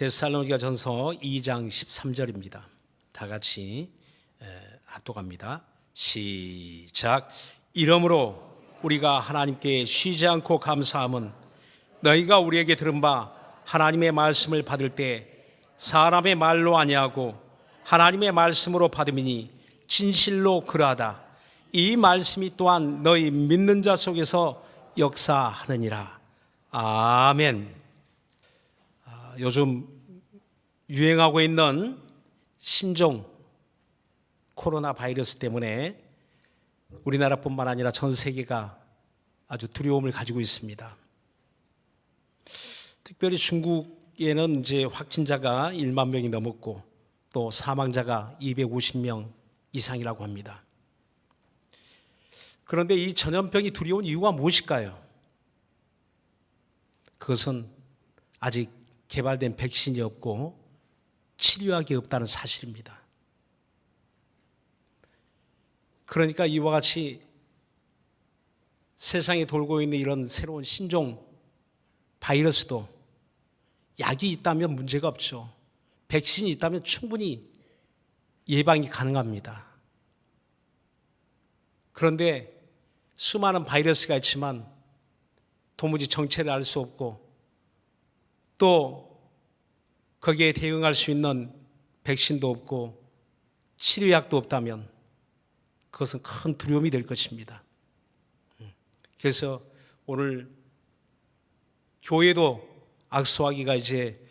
데살로니가전서 2장 13절입니다. 다 같이 합독합니다. 시작. 이러므로 우리가 하나님께 쉬지 않고 감사함은 너희가 우리에게 들은 바 하나님의 말씀을 받을 때 사람의 말로 아니하고 하나님의 말씀으로 받음이니 진실로 그러하다. 이 말씀이 또한 너희 믿는 자 속에서 역사하느니라. 아멘. 요즘 유행하고 있는 신종 코로나 바이러스 때문에 우리나라뿐만 아니라 전 세계가 아주 두려움을 가지고 있습니다. 특별히 중국에는 이제 확진자가 1만 명이 넘었고 또 사망자가 250명 이상이라고 합니다. 그런데 이 전염병이 두려운 이유가 무엇일까요? 그것은 아직 개발된 백신이 없고 치료약이 없다는 사실입니다. 그러니까 이와 같이 세상에 돌고 있는 이런 새로운 신종 바이러스도 약이 있다면 문제가 없죠. 백신이 있다면 충분히 예방이 가능합니다. 그런데 수많은 바이러스가 있지만 도무지 정체를 알 수 없고 또 거기에 대응할 수 있는 백신도 없고 치료약도 없다면 그것은 큰 두려움이 될 것입니다. 그래서 오늘 교회도 악수하기가 이제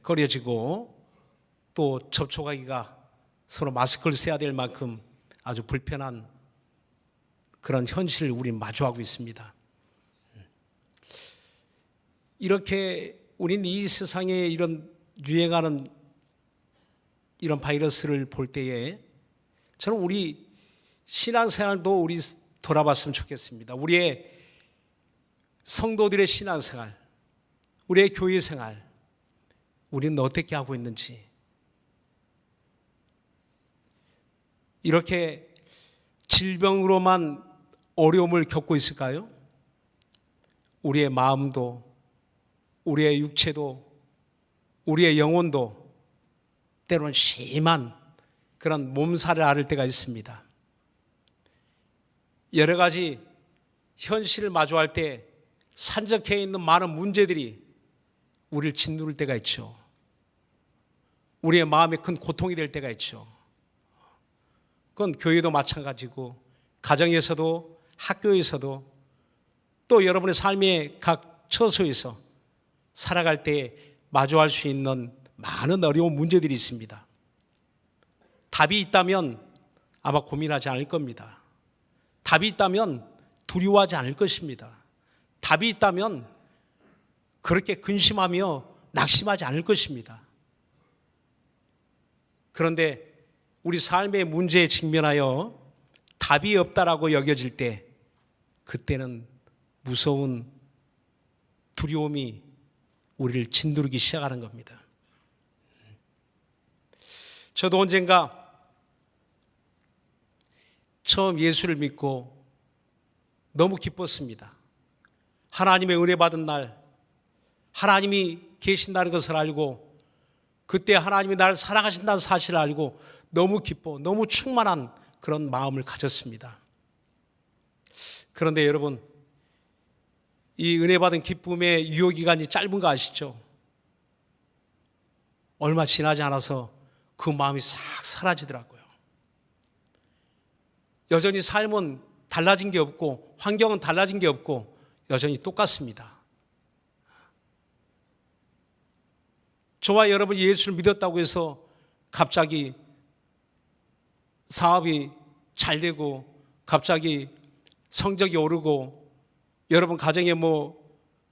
꺼려지고 또 접촉하기가 서로 마스크를 써야 될 만큼 아주 불편한 그런 현실을 우리는 마주하고 있습니다. 이렇게 우리는 이 세상에 이런 유행하는 이런 바이러스를 볼 때에 저는 우리 신앙생활도 우리 돌아봤으면 좋겠습니다. 우리의 성도들의 신앙생활, 우리의 교회생활, 우리는 어떻게 하고 있는지, 이렇게 질병으로만 어려움을 겪고 있을까요? 우리의 마음도, 우리의 육체도, 우리의 영혼도 때로는 심한 그런 몸살을 앓을 때가 있습니다. 여러 가지 현실을 마주할 때 산적해 있는 많은 문제들이 우리를 짓누를 때가 있죠. 우리의 마음에 큰 고통이 될 때가 있죠. 그건 교회도 마찬가지고 가정에서도 학교에서도 또 여러분의 삶의 각 처소에서 살아갈 때 마주할 수 있는 많은 어려운 문제들이 있습니다. 답이 있다면 아마 고민하지 않을 겁니다. 답이 있다면 두려워하지 않을 것입니다. 답이 있다면 그렇게 근심하며 낙심하지 않을 것입니다. 그런데 우리 삶의 문제에 직면하여 답이 없다라고 여겨질 때 그때는 무서운 두려움이 우리를 짓누르기 시작하는 겁니다. 저도 언젠가 처음 예수를 믿고 너무 기뻤습니다. 하나님의 은혜 받은 날, 하나님이 계신다는 것을 알고 그때 하나님이 나를 사랑하신다는 사실을 알고 너무 기뻐, 너무 충만한 그런 마음을 가졌습니다. 그런데 여러분, 이 은혜 받은 기쁨의 유효기간이 짧은 거 아시죠? 얼마 지나지 않아서 그 마음이 싹 사라지더라고요. 여전히 삶은 달라진 게 없고 환경은 달라진 게 없고 여전히 똑같습니다. 저와 여러분이 예수를 믿었다고 해서 갑자기 사업이 잘 되고 갑자기 성적이 오르고 여러분 가정에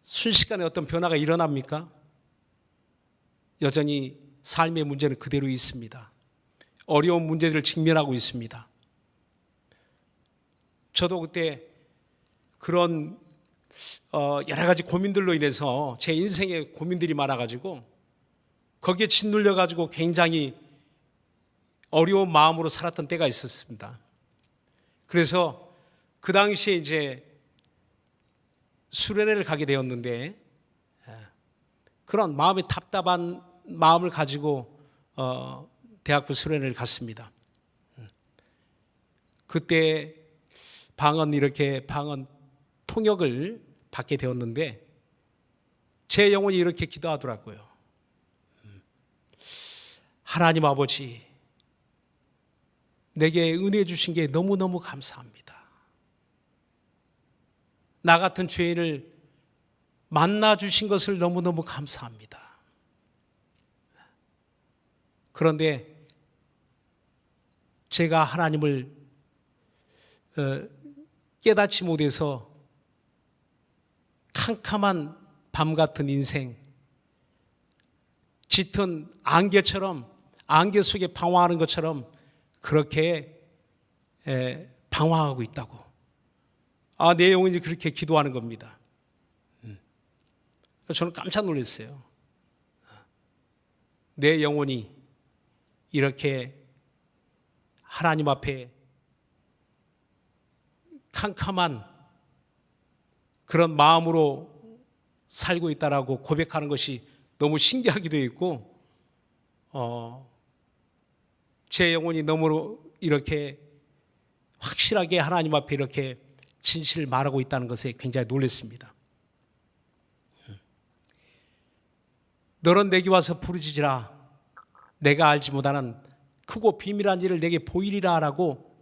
순식간에 어떤 변화가 일어납니까? 여전히 삶의 문제는 그대로 있습니다. 어려운 문제들을 직면하고 있습니다. 저도 그때 그런 여러 가지 고민들로 인해서 제 인생에 고민들이 많아가지고 거기에 짓눌려가지고 굉장히 어려운 마음으로 살았던 때가 있었습니다. 그래서 그 당시에 이제 수련회를 가게 되었는데 그런 마음이 답답한 마음을 가지고 대학부 수련회를 갔습니다. 그때 방언 통역을 받게 되었는데 제 영혼이 이렇게 기도하더라고요. 하나님 아버지, 내게 은혜 주신 게 너무너무 감사합니다. 나 같은 죄인을 만나 주신 것을 너무너무 감사합니다. 그런데 제가 하나님을 깨닫지 못해서 캄캄한 밤 같은 인생, 짙은 안개 속에 방황하는 것처럼 그렇게 방황하고 있다고. 내 영혼이 그렇게 기도하는 겁니다. 저는 깜짝 놀랐어요. 내 영혼이 이렇게 하나님 앞에 캄캄한 그런 마음으로 살고 있다라고 고백하는 것이 너무 신기하기도 했고, 제 영혼이 너무 이렇게 확실하게 하나님 앞에 이렇게 진실을 말하고 있다는 것에 굉장히 놀랐습니다. 너는 내게 와서 부르짖으라. 내가 알지 못하는 크고 비밀한 일을 내게 보이리라 라고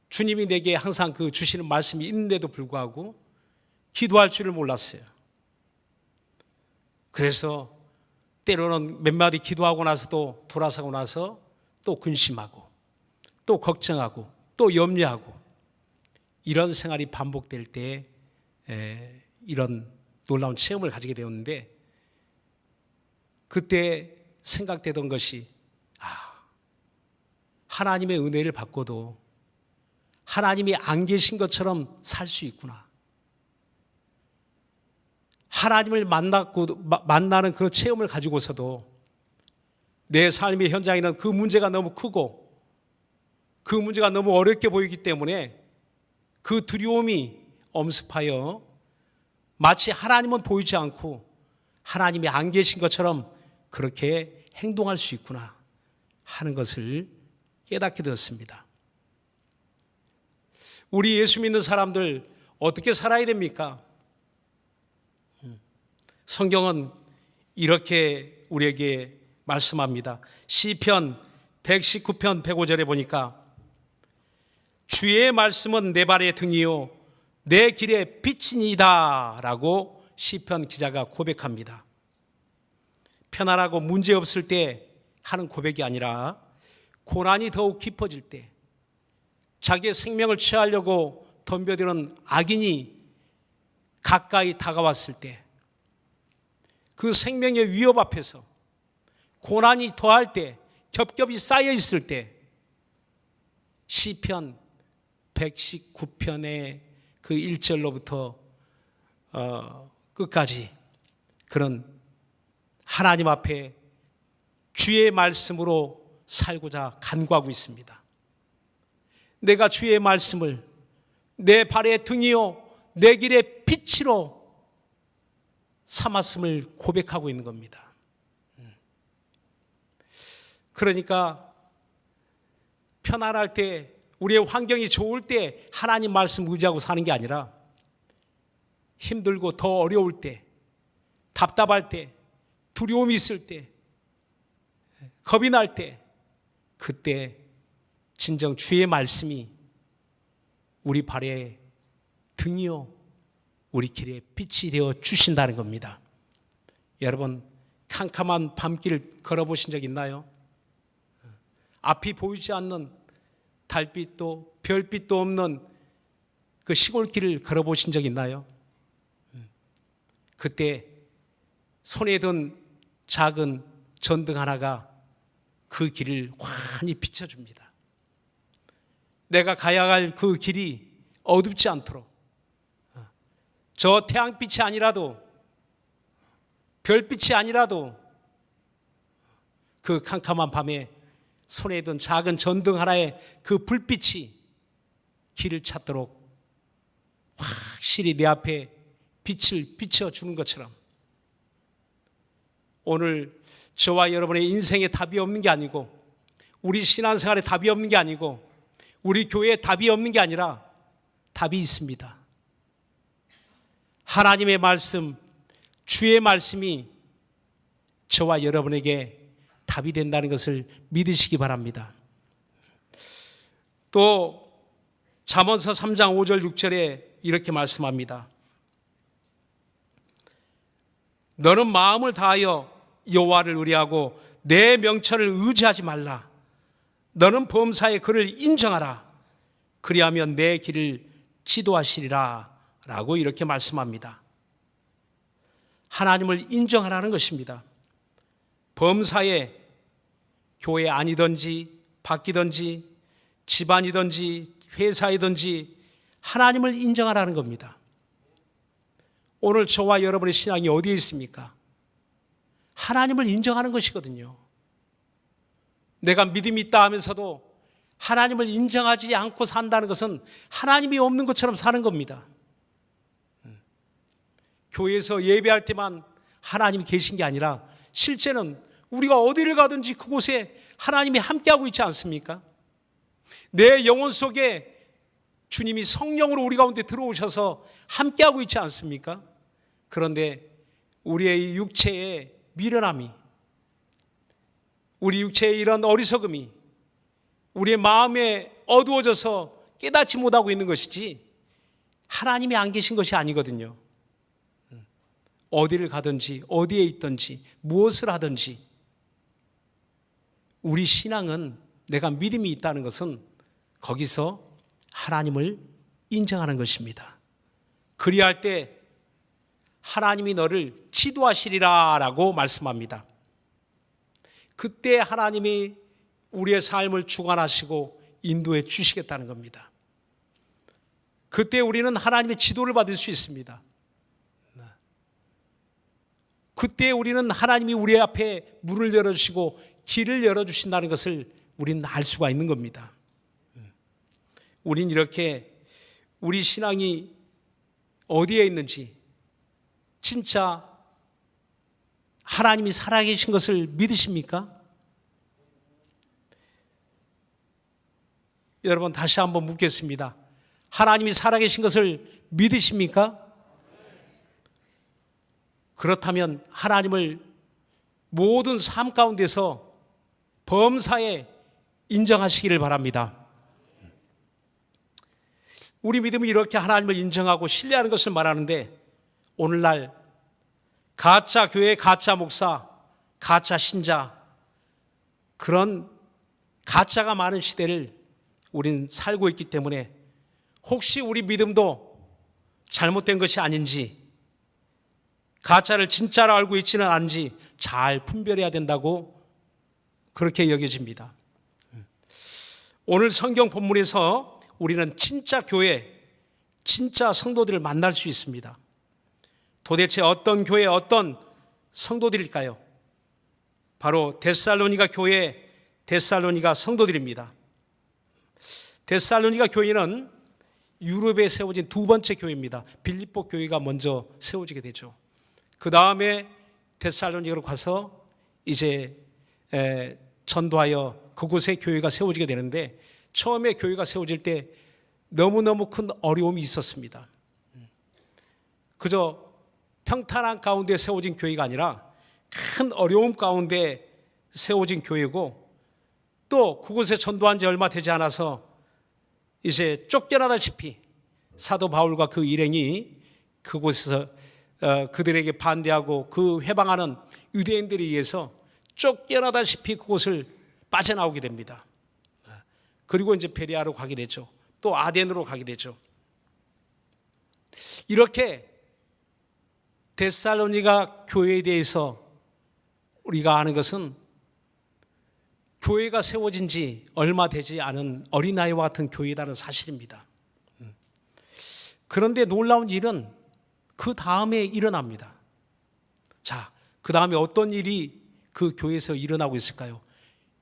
주님이 내게 항상 그 주시는 말씀이 있는데도 불구하고 기도할 줄을 몰랐어요. 그래서 때로는 몇 마디 기도하고 나서도 돌아서고 나서 또 근심하고 또 걱정하고 또 염려하고 이런 생활이 반복될 때 이런 놀라운 체험을 가지게 되었는데, 그때 생각되던 것이 하나님의 은혜를 받고도 하나님이 안 계신 것처럼 살 수 있구나. 하나님을 만나는 그 체험을 가지고서도 내 삶의 현장에는 그 문제가 너무 크고 그 문제가 너무 어렵게 보이기 때문에 그 두려움이 엄습하여 마치 하나님은 보이지 않고 하나님이 안 계신 것처럼 그렇게 행동할 수 있구나 하는 것을 깨닫게 되었습니다. 우리 예수 믿는 사람들 어떻게 살아야 됩니까? 성경은 이렇게 우리에게 말씀합니다. 시편 119편 105절에 보니까 주의 말씀은 내 발의 등이요 내 길의 빛이니이다 라고 시편 기자가 고백합니다. 편안하고 문제없을 때 하는 고백이 아니라 고난이 더욱 깊어질 때, 자기의 생명을 취하려고 덤벼드는 악인이 가까이 다가왔을 때, 그 생명의 위협 앞에서 고난이 더할 때, 겹겹이 쌓여 있을 때 시편 119편의 그 1절로부터 끝까지 그런 하나님 앞에 주의 말씀으로 살고자 간구하고 있습니다. 내가 주의 말씀을 내 발의 등이요 내 길의 빛으로 삼았음을 고백하고 있는 겁니다. 그러니까 편안할 때, 우리의 환경이 좋을 때 하나님 말씀 의지하고 사는 게 아니라 힘들고 더 어려울 때, 답답할 때, 두려움이 있을 때, 겁이 날 때, 그때 진정 주의 말씀이 우리 발의 등이요 우리 길의 빛이 되어 주신다는 겁니다. 여러분, 캄캄한 밤길 걸어보신 적 있나요? 앞이 보이지 않는 달빛도 별빛도 없는 그 시골길을 걸어보신 적 있나요? 그때 손에 든 작은 전등 하나가 그 길을 환히 비춰줍니다. 내가 가야 할 그 길이 어둡지 않도록, 저 태양빛이 아니라도, 별빛이 아니라도 그 캄캄한 밤에 손에 든 작은 전등 하나의 그 불빛이 길을 찾도록 확실히 내 앞에 빛을 비춰주는 것처럼 오늘 저와 여러분의 인생에 답이 없는 게 아니고, 우리 신앙생활에 답이 없는 게 아니고, 우리 교회에 답이 없는 게 아니라 답이 있습니다. 하나님의 말씀, 주의 말씀이 저와 여러분에게 답이 된다는 것을 믿으시기 바랍니다. 또 잠언서 3장 5절 6절에 이렇게 말씀합니다. 너는 마음을 다하여 여호와를 의뢰하고 내 명철을 의지하지 말라. 너는 범사에 그를 인정하라. 그리하면 내 길을 지도하시리라. 라고 이렇게 말씀합니다. 하나님을 인정하라는 것입니다. 범사에 교회 아니든지 밖이든지 집안이든지 회사이든지 하나님을 인정하라는 겁니다. 오늘 저와 여러분의 신앙이 어디에 있습니까? 하나님을 인정하는 것이거든요. 내가 믿음이 있다 하면서도 하나님을 인정하지 않고 산다는 것은 하나님이 없는 것처럼 사는 겁니다. 교회에서 예배할 때만 하나님이 계신 게 아니라 실제는 우리가 어디를 가든지 그곳에 하나님이 함께하고 있지 않습니까? 내 영혼 속에 주님이 성령으로 우리 가운데 들어오셔서 함께하고 있지 않습니까? 그런데 우리의 육체의 미련함이, 우리 육체의 이런 어리석음이 우리의 마음에 어두워져서 깨닫지 못하고 있는 것이지 하나님이 안 계신 것이 아니거든요. 어디를 가든지 어디에 있든지 무엇을 하든지 우리 신앙은, 내가 믿음이 있다는 것은 거기서 하나님을 인정하는 것입니다. 그리할 때 하나님이 너를 지도하시리라 라고 말씀합니다. 그때 하나님이 우리의 삶을 주관하시고 인도해 주시겠다는 겁니다. 그때 우리는 하나님의 지도를 받을 수 있습니다. 그때 우리는 하나님이 우리 앞에 문을 열어주시고 길을 열어주신다는 것을 우리는 알 수가 있는 겁니다. 우린 이렇게 우리 신앙이 어디에 있는지, 진짜 하나님이 살아계신 것을 믿으십니까? 여러분, 다시 한번 묻겠습니다. 하나님이 살아계신 것을 믿으십니까? 그렇다면 하나님을 모든 삶 가운데서 범사에 인정하시기를 바랍니다. 우리 믿음이 이렇게 하나님을 인정하고 신뢰하는 것을 말하는데, 오늘날 가짜 교회, 가짜 목사, 가짜 신자, 그런 가짜가 많은 시대를 우리는 살고 있기 때문에 혹시 우리 믿음도 잘못된 것이 아닌지, 가짜를 진짜로 알고 있지는 않은지 잘 분별해야 된다고 그렇게 여겨집니다. 오늘 성경 본문에서 우리는 진짜 교회, 진짜 성도들을 만날 수 있습니다. 도대체 어떤 교회, 어떤 성도들일까요? 바로 데살로니가 교회, 데살로니가 성도들입니다. 데살로니가 교회는 유럽에 세워진 두 번째 교회입니다. 빌립보 교회가 먼저 세워지게 되죠. 그 다음에 데살로니가로 가서 이제 전도하여 그곳에 교회가 세워지게 되는데, 처음에 교회가 세워질 때 너무너무 큰 어려움이 있었습니다. 그저 평탄한 가운데 세워진 교회가 아니라 큰 어려움 가운데 세워진 교회고, 또 그곳에 전도한 지 얼마 되지 않아서 이제 쫓겨나다시피 사도 바울과 그 일행이 그곳에서 그들에게 반대하고 그 회방하는 유대인들에 의해서 쫓겨나다시피 그곳을 빠져나오게 됩니다. 그리고 이제 베레아로 가게 되죠. 또 아덴으로 가게 되죠. 이렇게 데살로니가 교회에 대해서 우리가 아는 것은 교회가 세워진 지 얼마 되지 않은 어린아이와 같은 교회라는 사실입니다. 그런데 놀라운 일은 그 다음에 일어납니다. 자, 그 다음에 어떤 일이 그 교회에서 일어나고 있을까요?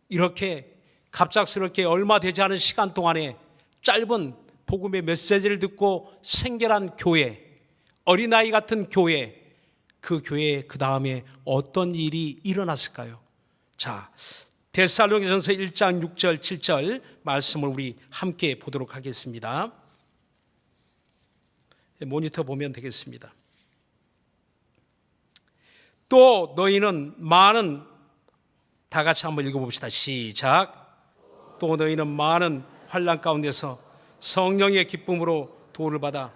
이렇게 갑작스럽게 얼마 되지 않은 시간 동안에 짧은 복음의 메시지를 듣고 생겨난 교회, 어린아이 같은 교회, 그 교회에 그 다음에 어떤 일이 일어났을까요? 자, 데살로니가전서 1장 6절 7절 말씀을 우리 함께 보도록 하겠습니다. 모니터 보면 되겠습니다. 또 너희는 많은, 다 같이 한번 읽어봅시다. 시작. 또 너희는 많은 환난 가운데서 성령의 기쁨으로 도를 받아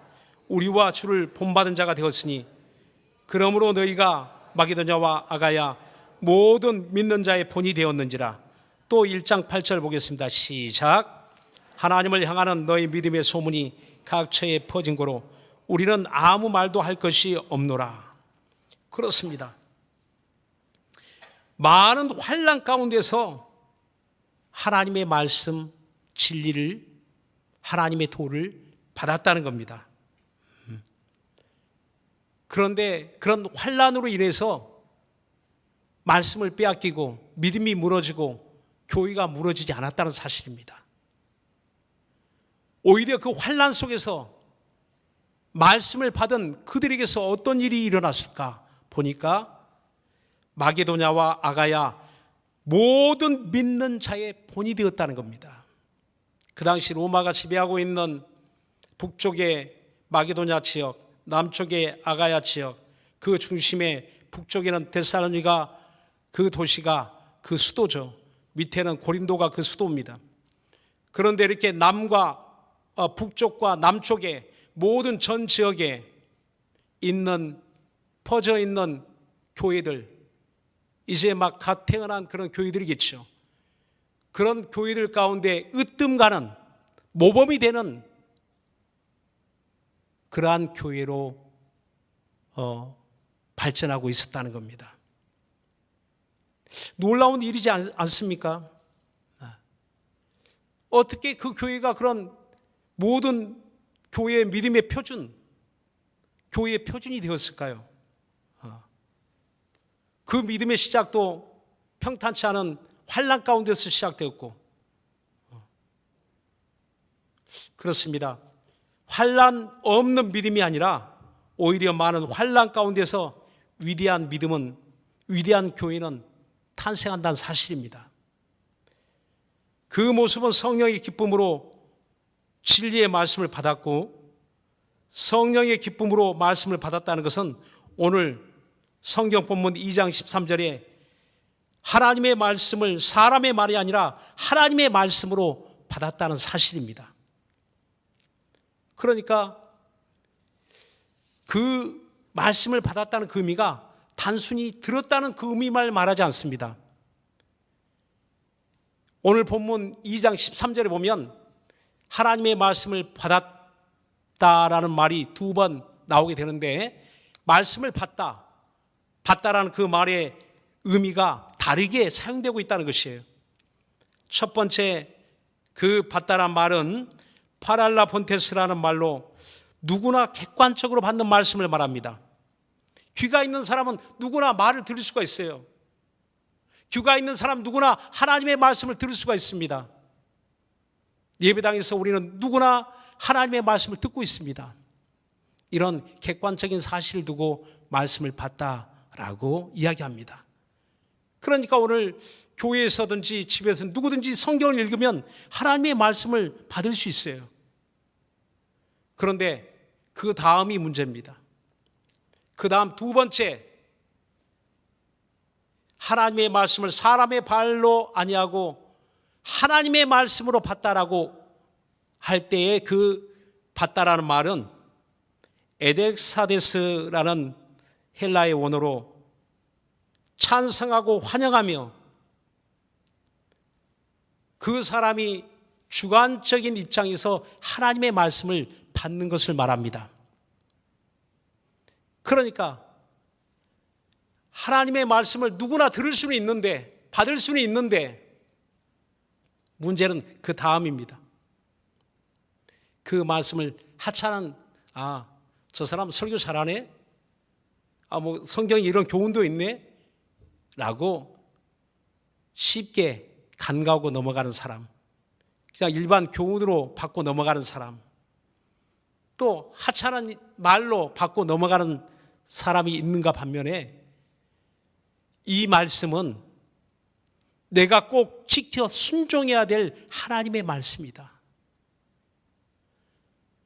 우리와 주를 본받은 자가 되었으니 그러므로 너희가 마게도냐와 아가야 모든 믿는 자의 본이 되었는지라. 또 1장 8절 보겠습니다. 시작. 하나님을 향하는 너희 믿음의 소문이 각처에 퍼진 거로 우리는 아무 말도 할 것이 없노라. 그렇습니다. 많은 환난 가운데서 하나님의 말씀, 진리를, 하나님의 도를 받았다는 겁니다. 그런데 그런 환난으로 인해서 말씀을 빼앗기고 믿음이 무너지고 교회가 무너지지 않았다는 사실입니다. 오히려 그 환난 속에서 말씀을 받은 그들에게서 어떤 일이 일어났을까 보니까 마게도냐와 아가야 모든 믿는 자의 본이 되었다는 겁니다. 그 당시 로마가 지배하고 있는 북쪽의 마게도냐 지역, 남쪽의 아가야 지역, 그 중심에 북쪽에는 데살로니가 그 도시가 그 수도죠. 밑에는 고린도가 그 수도입니다. 그런데 이렇게 남과 북쪽과 남쪽에 모든 전 지역에 있는 퍼져 있는 교회들, 이제 막 갓 태어난 그런 교회들이겠죠. 그런 교회들 가운데 으뜸가는 모범이 되는 그러한 교회로 발전하고 있었다는 겁니다. 놀라운 일이지 않습니까? 어떻게 그 교회가 그런 모든 교회의 믿음의 표준, 교회의 표준이 되었을까요? 그 믿음의 시작도 평탄치 않은 환난 가운데서 시작되었고, 그렇습니다. 환난 없는 믿음이 아니라 오히려 많은 환난 가운데서 위대한 믿음은, 위대한 교회는 탄생한다는 사실입니다. 그 모습은 성령의 기쁨으로 진리의 말씀을 받았고, 성령의 기쁨으로 말씀을 받았다는 것은 오늘 성경 본문 2장 13절에 하나님의 말씀을 사람의 말이 아니라 하나님의 말씀으로 받았다는 사실입니다. 그러니까 그 말씀을 받았다는 그 의미가 단순히 들었다는 그 의미만 말하지 않습니다. 오늘 본문 2장 13절에 보면 하나님의 말씀을 받았다라는 말이 두 번 나오게 되는데, 말씀을 받다라는 그 말의 의미가 다르게 사용되고 있다는 것이에요. 첫 번째, 그 받다란 말은 파랄라 본테스라는 말로 누구나 객관적으로 받는 말씀을 말합니다. 귀가 있는 사람은 누구나 말을 들을 수가 있어요. 귀가 있는 사람 누구나 하나님의 말씀을 들을 수가 있습니다. 예배당에서 우리는 누구나 하나님의 말씀을 듣고 있습니다. 이런 객관적인 사실을 두고 말씀을 받다라고 이야기합니다. 그러니까 오늘 교회에서든지 집에서 누구든지 성경을 읽으면 하나님의 말씀을 받을 수 있어요. 그런데 그 다음이 문제입니다. 그 다음 두 번째, 하나님의 말씀을 사람의 발로 아니하고 하나님의 말씀으로 받다라고 할 때에 그 받다라는 말은 에덱사데스라는 헬라의 원어로 찬성하고 환영하며 그 사람이 주관적인 입장에서 하나님의 말씀을 받는 것을 말합니다. 그러니까 하나님의 말씀을 누구나 들을 수는 있는데, 받을 수는 있는데, 문제는 그 다음입니다. 그 말씀을 하찮은, 저 사람 설교 잘하네? 뭐 성경에 이런 교훈도 있네? 라고 쉽게 간과하고 넘어가는 사람, 그냥 일반 교훈으로 받고 넘어가는 사람, 또 하찮은 말로 받고 넘어가는 사람이 있는가 반면에 이 말씀은 내가 꼭 지켜 순종해야 될 하나님의 말씀이다.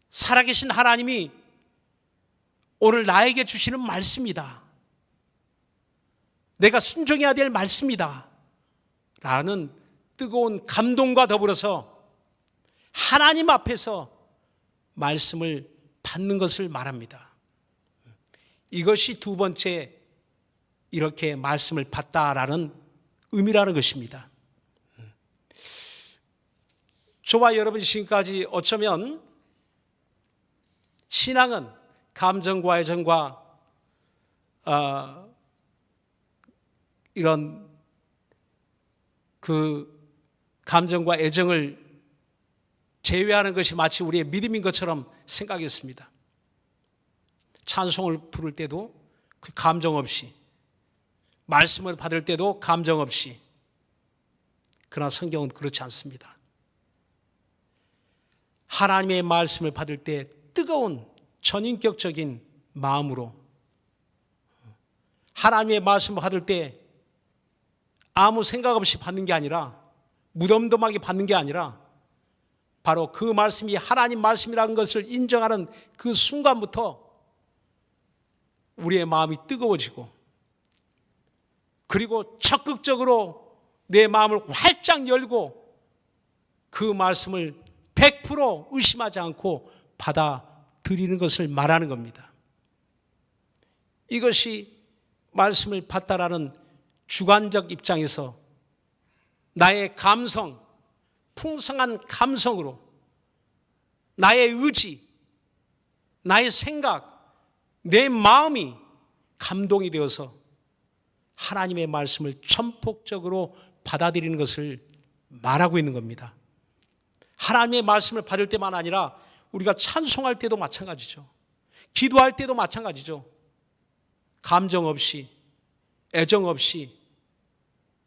살아계신 하나님이 오늘 나에게 주시는 말씀이다. 내가 순종해야 될 말씀이다. 라는 뜨거운 감동과 더불어서 하나님 앞에서 말씀을 받는 것을 말합니다. 이것이 두 번째 이렇게 말씀을 받다라는 의미라는 것입니다. 저와 여러분이 지금까지 어쩌면 신앙은 감정과 애정과 이런 그 감정과 애정을 제외하는 것이 마치 우리의 믿음인 것처럼 생각했습니다. 찬송을 부를 때도 그 감정 없이, 말씀을 받을 때도 감정 없이. 그러나 성경은 그렇지 않습니다. 하나님의 말씀을 받을 때 뜨거운 전인격적인 마음으로, 하나님의 말씀을 받을 때 아무 생각 없이 받는 게 아니라, 무덤덤하게 받는 게 아니라 바로 그 말씀이 하나님 말씀이라는 것을 인정하는 그 순간부터 우리의 마음이 뜨거워지고, 그리고 적극적으로 내 마음을 활짝 열고 그 말씀을 100% 의심하지 않고 받아들이는 것을 말하는 겁니다. 이것이 말씀을 받다라는 주관적 입장에서 나의 감성, 풍성한 감성으로 나의 의지, 나의 생각, 내 마음이 감동이 되어서 하나님의 말씀을 전폭적으로 받아들이는 것을 말하고 있는 겁니다. 하나님의 말씀을 받을 때만 아니라 우리가 찬송할 때도 마찬가지죠. 기도할 때도 마찬가지죠. 감정 없이, 애정 없이,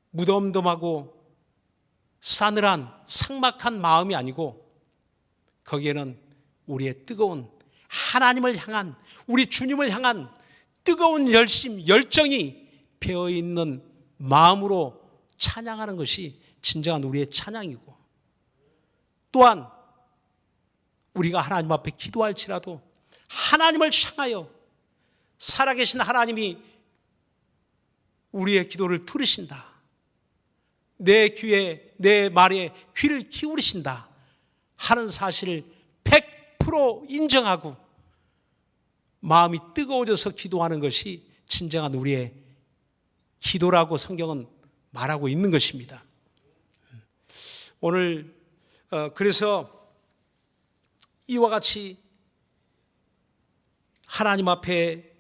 무덤덤하고 싸늘한 삭막한 마음이 아니고 거기에는 우리의 뜨거운 하나님을 향한, 우리 주님을 향한 뜨거운 열심, 열정이 배어있는 마음으로 찬양하는 것이 진정한 우리의 찬양이고, 또한 우리가 하나님 앞에 기도할지라도 하나님을 향하여 살아계신 하나님이 우리의 기도를 들으신다, 내 귀에, 내 말에 귀를 기울이신다 하는 사실을 100% 인정하고 마음이 뜨거워져서 기도하는 것이 진정한 우리의 기도라고 성경은 말하고 있는 것입니다. 오늘 그래서 이와 같이 하나님 앞에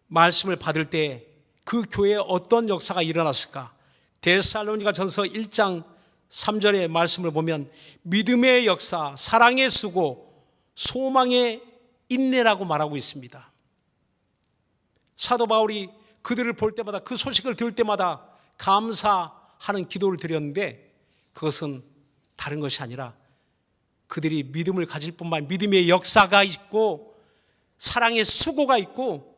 말씀을 받을 때 그 교회에 어떤 역사가 일어났을까? 데살로니가 전서 1장 3절의 말씀을 보면 믿음의 역사, 사랑의 수고, 소망의 인내라고 말하고 있습니다. 사도 바울이 그들을 볼 때마다, 그 소식을 들을 때마다 감사하는 기도를 드렸는데 그것은 다른 것이 아니라 그들이 믿음을 가질 뿐만 아니라 믿음의 역사가 있고 사랑의 수고가 있고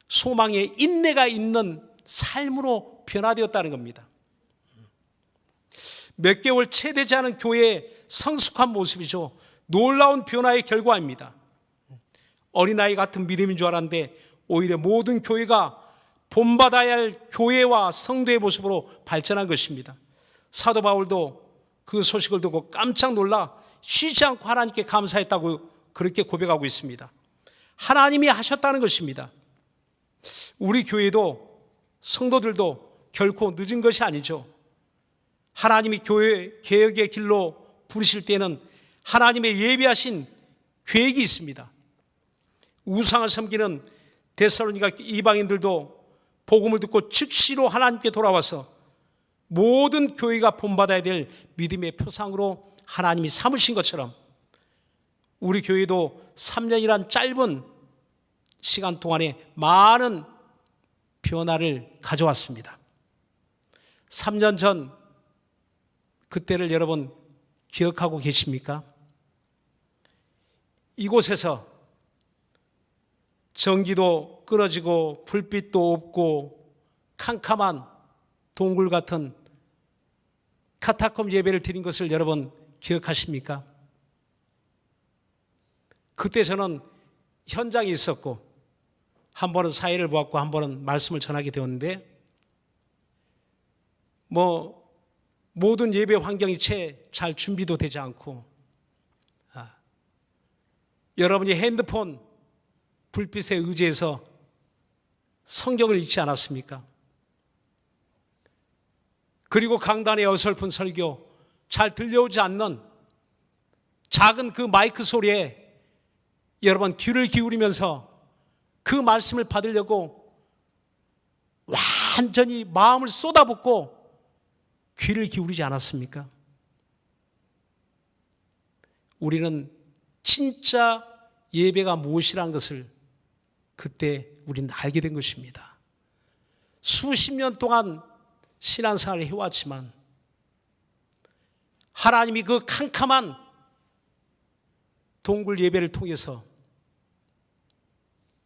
소망의 인내가 있는 삶으로 변화되었다는 겁니다. 몇 개월 채 되지 않은 교회의 성숙한 모습이죠. 놀라운 변화의 결과입니다. 어린아이 같은 믿음인 줄 알았는데 오히려 모든 교회가 본받아야 할 교회와 성도의 모습으로 발전한 것입니다. 사도 바울도 그 소식을 듣고 깜짝 놀라 쉬지 않고 하나님께 감사했다고 그렇게 고백하고 있습니다. 하나님이 하셨다는 것입니다. 우리 교회도 성도들도 결코 늦은 것이 아니죠. 하나님이 교회 개혁의 길로 부르실 때는 하나님의 예비하신 계획이 있습니다. 우상을 섬기는 데살로니가 이방인들도 복음을 듣고 즉시로 하나님께 돌아와서 모든 교회가 본받아야 될 믿음의 표상으로 하나님이 삼으신 것처럼 우리 교회도 3년이란 짧은 시간 동안에 많은 변화를 가져왔습니다. 3년 전 그때를 여러분 기억하고 계십니까? 이곳에서 전기도 끊어지고 불빛도 없고 캄캄한 동굴 같은 카타콤 예배를 드린 것을 여러분 기억하십니까? 그때 저는 현장에 있었고 한 번은 사회를 보았고 한 번은 말씀을 전하게 되었는데 모든 예배 환경이 채 잘 준비도 되지 않고 여러분이 핸드폰 불빛에 의지해서 성경을 읽지 않았습니까? 그리고 강단의 어설픈 설교, 잘 들려오지 않는 작은 그 마이크 소리에 여러분 귀를 기울이면서 그 말씀을 받으려고 완전히 마음을 쏟아붓고 귀를 기울이지 않았습니까? 우리는 진짜 예배가 무엇이라는 것을 그때 우리는 알게 된 것입니다. 수십 년 동안 신앙생활을 해왔지만 하나님이 그 캄캄한 동굴 예배를 통해서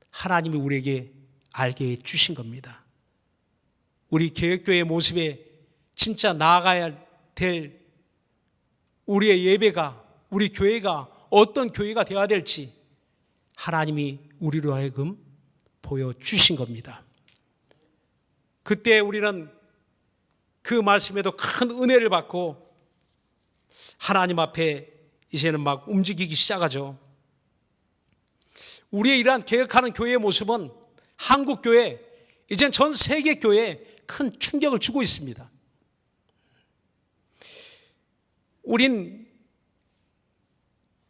하나님이 우리에게 알게 해주신 겁니다. 우리 개혁교회의 모습에 진짜 나아가야 될 우리의 예배가, 우리 교회가 어떤 교회가 되어야 될지 하나님이 우리로 하여금 보여주신 겁니다. 그때 우리는 그 말씀에도 큰 은혜를 받고 하나님 앞에 이제는 막 움직이기 시작하죠. 우리의 이러한 개혁하는 교회의 모습은 한국 교회, 이젠 전 세계 교회에 큰 충격을 주고 있습니다. 우린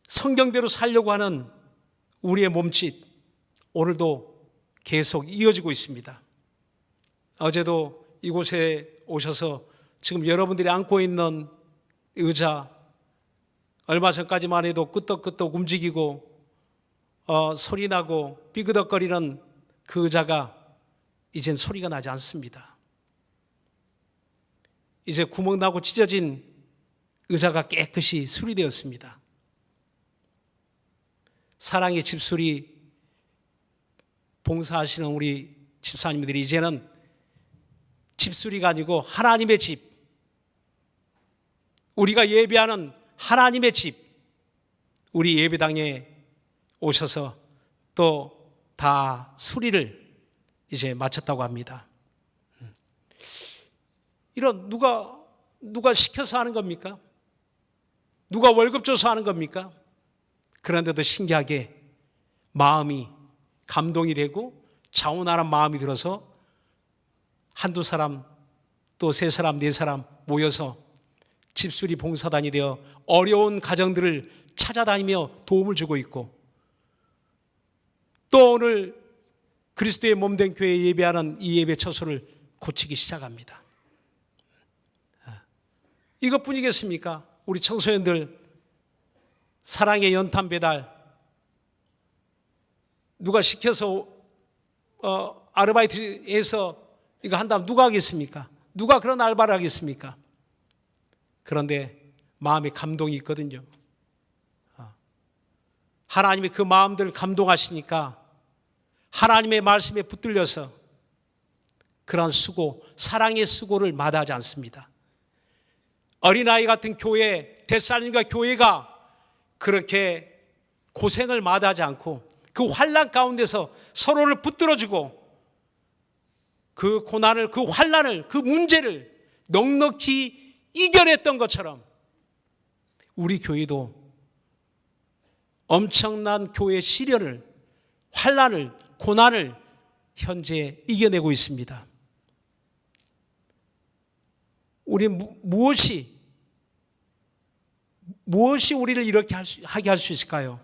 성경대로 살려고 하는 우리의 몸짓 오늘도 계속 이어지고 있습니다. 어제도 이곳에 오셔서 지금 여러분들이 앉고 있는 의자 얼마 전까지만 해도 끄떡끄떡 움직이고 소리나고 삐그덕거리는 그 의자가 이젠 소리가 나지 않습니다. 이제 구멍나고 찢어진 의자가 깨끗이 수리되었습니다. 사랑의 집수리 봉사하시는 우리 집사님들이 이제는 집수리가 아니고 하나님의 집, 우리가 예배하는 하나님의 집, 우리 예배당에 오셔서 또 다 수리를 이제 마쳤다고 합니다. 이런 누가 시켜서 하는 겁니까? 누가 월급 줘서 하는 겁니까? 그런데도 신기하게 마음이 감동이 되고 자원하는 마음이 들어서 한두 사람 또 세 사람 네 사람 모여서 집수리 봉사단이 되어 어려운 가정들을 찾아다니며 도움을 주고 있고 또 오늘 그리스도의 몸된 교회에 예배하는 이 예배 처소를 고치기 시작합니다. 이것뿐이겠습니까? 우리 청소년들 사랑의 연탄 배달 누가 시켜서 아르바이트해서 이거 한다면 누가 하겠습니까? 누가 그런 알바를 하겠습니까? 그런데 마음에 감동이 있거든요. 하나님이 그 마음들을 감동하시니까 하나님의 말씀에 붙들려서 그런 수고, 사랑의 수고를 마다하지 않습니다. 어린아이 같은 교회, 데살로니가 교회가 그렇게 고생을 마다하지 않고 그 환난 가운데서 서로를 붙들어주고 그 고난을, 그 환난을, 그 문제를 넉넉히 이겨냈던 것처럼 우리 교회도 엄청난 교회 시련을, 환난을, 고난을 현재 이겨내고 있습니다. 우리 무엇이 우리를 이렇게 하게 할 수 있을까요?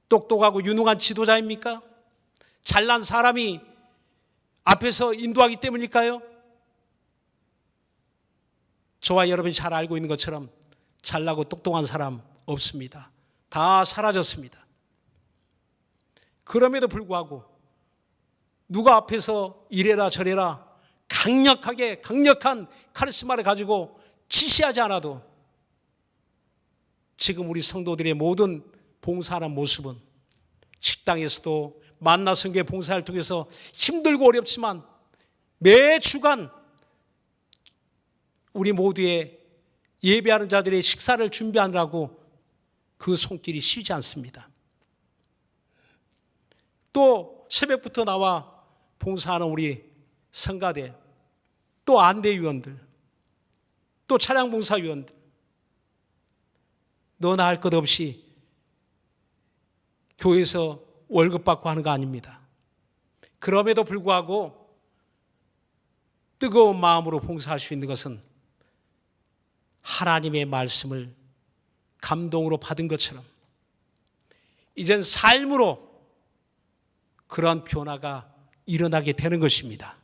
똑똑하고 유능한 지도자입니까? 잘난 사람이 앞에서 인도하기 때문일까요? 저와 여러분이 잘 알고 있는 것처럼 잘나고 똑똑한 사람 없습니다. 다 사라졌습니다. 그럼에도 불구하고 누가 앞에서 이래라 저래라 강력한 카리스마를 가지고 지시하지 않아도 지금 우리 성도들의 모든 봉사하는 모습은 식당에서도 만나성교회 봉사를 통해서 힘들고 어렵지만 매 주간 우리 모두의 예배하는 자들의 식사를 준비하느라고 그 손길이 쉬지 않습니다. 또 새벽부터 나와 봉사하는 우리 성가대, 또 안대위원들, 또 차량봉사위원들, 너나 할 것 없이 교회에서 월급 받고 하는 거 아닙니다. 그럼에도 불구하고 뜨거운 마음으로 봉사할 수 있는 것은 하나님의 말씀을 감동으로 받은 것처럼 이젠 삶으로 그런 변화가 일어나게 되는 것입니다.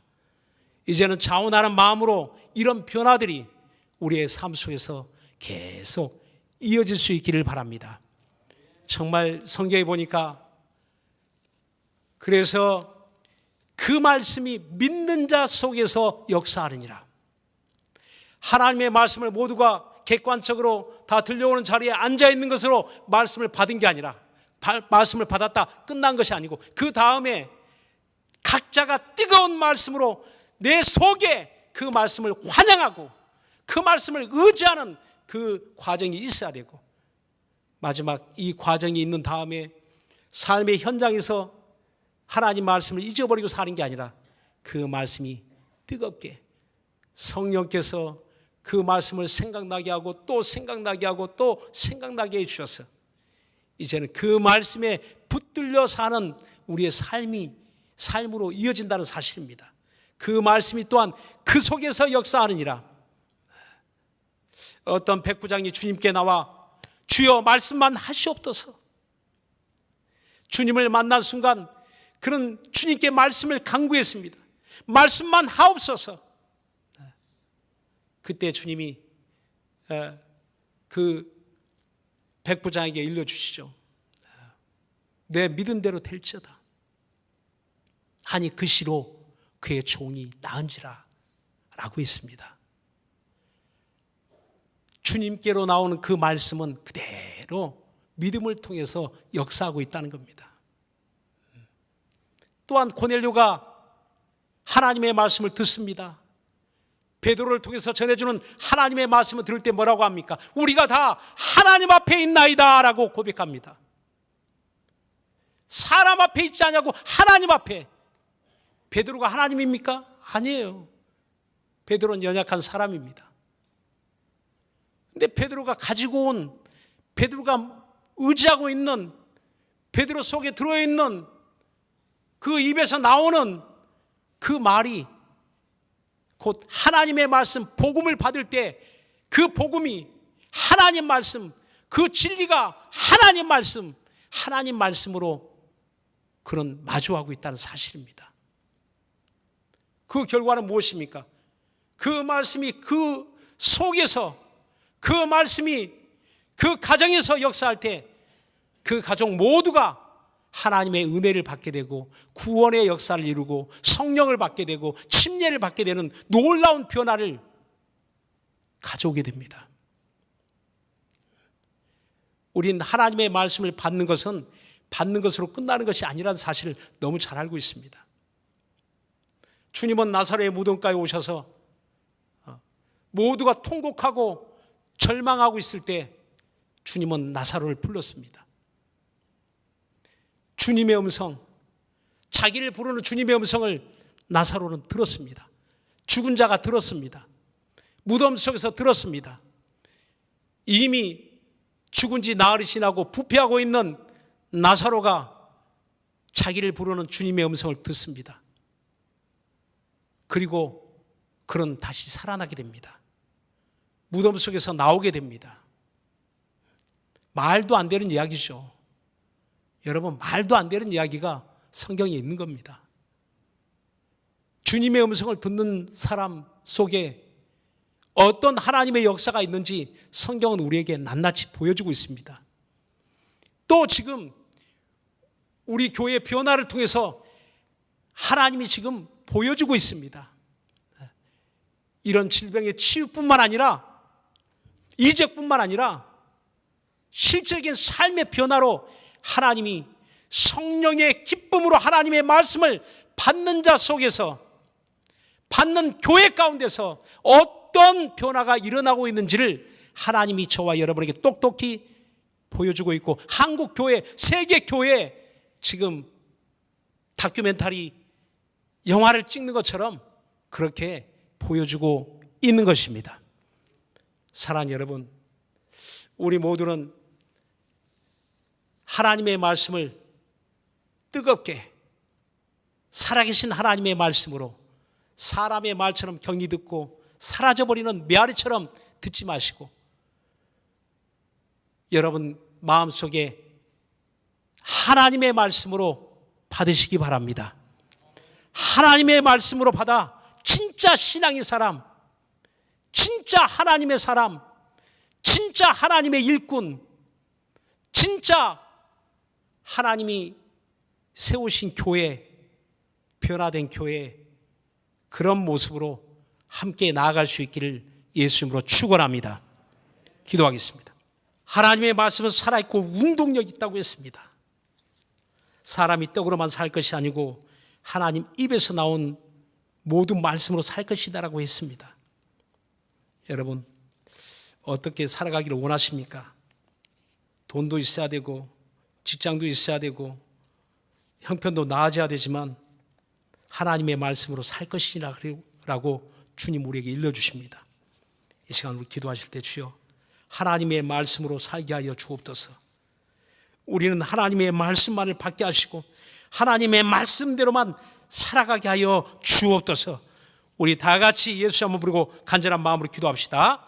이제는 자원하는 마음으로 이런 변화들이 우리의 삶 속에서 계속 이어질 수 있기를 바랍니다. 정말 성경에 보니까 그래서 그 말씀이 믿는 자 속에서 역사하느니라. 하나님의 말씀을 모두가 객관적으로 다 들려오는 자리에 앉아있는 것으로 말씀을 받은 게 아니라 말씀을 받았다 끝난 것이 아니고 그 다음에 각자가 뜨거운 말씀으로 내 속에 그 말씀을 환영하고 그 말씀을 의지하는 그 과정이 있어야 되고 마지막 이 과정이 있는 다음에 삶의 현장에서 하나님 말씀을 잊어버리고 사는 게 아니라 그 말씀이 뜨겁게 성령께서 그 말씀을 생각나게 하고 또 생각나게 하고 또 생각나게 해주셔서 이제는 그 말씀에 붙들려 사는 우리의 삶으로 이어진다는 사실입니다. 그 말씀이 또한 그 속에서 역사하느니라. 어떤 백부장이 주님께 나와 주여 말씀만 하시옵소서. 주님을 만난 순간 그는 주님께 말씀을 간구했습니다. 말씀만 하옵소서. 그때 주님이 그 백부장에게 일러주시죠. 내 믿은 대로 될지어다 하니 그 시로 그의 종이 나은지라 라고 했습니다. 주님께로 나오는 그 말씀은 그대로 믿음을 통해서 역사하고 있다는 겁니다. 또한 고넬료가 하나님의 말씀을 듣습니다. 베드로를 통해서 전해주는 하나님의 말씀을 들을 때 뭐라고 합니까? 우리가 다 하나님 앞에 있나이다 라고 고백합니다. 사람 앞에 있지 않냐고 하나님 앞에. 베드로가 하나님입니까? 아니에요. 베드로는 연약한 사람입니다. 근데 베드로가 가지고 온, 베드로가 의지하고 있는, 베드로 속에 들어있는 그 입에서 나오는 그 말이 곧 하나님의 말씀, 복음을 받을 때 그 복음이 하나님 말씀, 그 진리가 하나님 말씀으로 그런 마주하고 있다는 사실입니다. 그 결과는 무엇입니까? 그 말씀이 그 속에서, 그 말씀이 그 가정에서 역사할 때 그 가족 모두가 하나님의 은혜를 받게 되고 구원의 역사를 이루고 성령을 받게 되고 침례를 받게 되는 놀라운 변화를 가져오게 됩니다. 우린 하나님의 말씀을 받는 것은 받는 것으로 끝나는 것이 아니라는 사실을 너무 잘 알고 있습니다. 주님은 나사로의 무덤가에 오셔서 모두가 통곡하고 절망하고 있을 때 주님은 나사로를 불렀습니다. 주님의 음성, 자기를 부르는 주님의 음성을 나사로는 들었습니다. 죽은 자가 들었습니다. 무덤 속에서 들었습니다. 이미 죽은 지 나흘이 지나고 부패하고 있는 나사로가 자기를 부르는 주님의 음성을 듣습니다. 그리고 그는 다시 살아나게 됩니다. 무덤 속에서 나오게 됩니다. 말도 안 되는 이야기죠. 여러분, 말도 안 되는 이야기가 성경에 있는 겁니다. 주님의 음성을 듣는 사람 속에 어떤 하나님의 역사가 있는지 성경은 우리에게 낱낱이 보여주고 있습니다. 또 지금 우리 교회의 변화를 통해서 하나님이 지금 보여주고 있습니다. 이런 질병의 치유뿐만 아니라 이적뿐만 아니라 실질적인 삶의 변화로 하나님이 성령의 기쁨으로 하나님의 말씀을 받는 자 속에서, 받는 교회 가운데서 어떤 변화가 일어나고 있는지를 하나님이 저와 여러분에게 똑똑히 보여주고 있고, 한국 교회, 세계 교회 지금 다큐멘터리 영화를 찍는 것처럼 그렇게 보여주고 있는 것입니다. 사랑하는 여러분, 우리 모두는 하나님의 말씀을 뜨겁게 살아계신 하나님의 말씀으로, 사람의 말처럼 격리 듣고 사라져버리는 메아리처럼 듣지 마시고, 여러분 마음속에 하나님의 말씀으로 받으시기 바랍니다. 하나님의 말씀으로 받아 진짜 신앙의 사람, 진짜 하나님의 사람, 진짜 하나님의 일꾼, 진짜 하나님이 세우신 교회, 변화된 교회, 그런 모습으로 함께 나아갈 수 있기를 예수님으로 축원합니다. 기도하겠습니다. 하나님의 말씀은 살아있고 운동력 있다고 했습니다. 사람이 떡으로만 살 것이 아니고 하나님 입에서 나온 모든 말씀으로 살 것이다라고 했습니다. 여러분, 어떻게 살아가기를 원하십니까? 돈도 있어야 되고 직장도 있어야 되고 형편도 나아져야 되지만 하나님의 말씀으로 살 것이라고 주님 우리에게 일러주십니다. 이 시간 우리 기도하실 때 주여 하나님의 말씀으로 살게 하여 주옵소서. 우리는 하나님의 말씀만을 받게 하시고 하나님의 말씀대로만 살아가게 하여 주옵소서. 우리 다 같이 예수 한번 부르고 간절한 마음으로 기도합시다.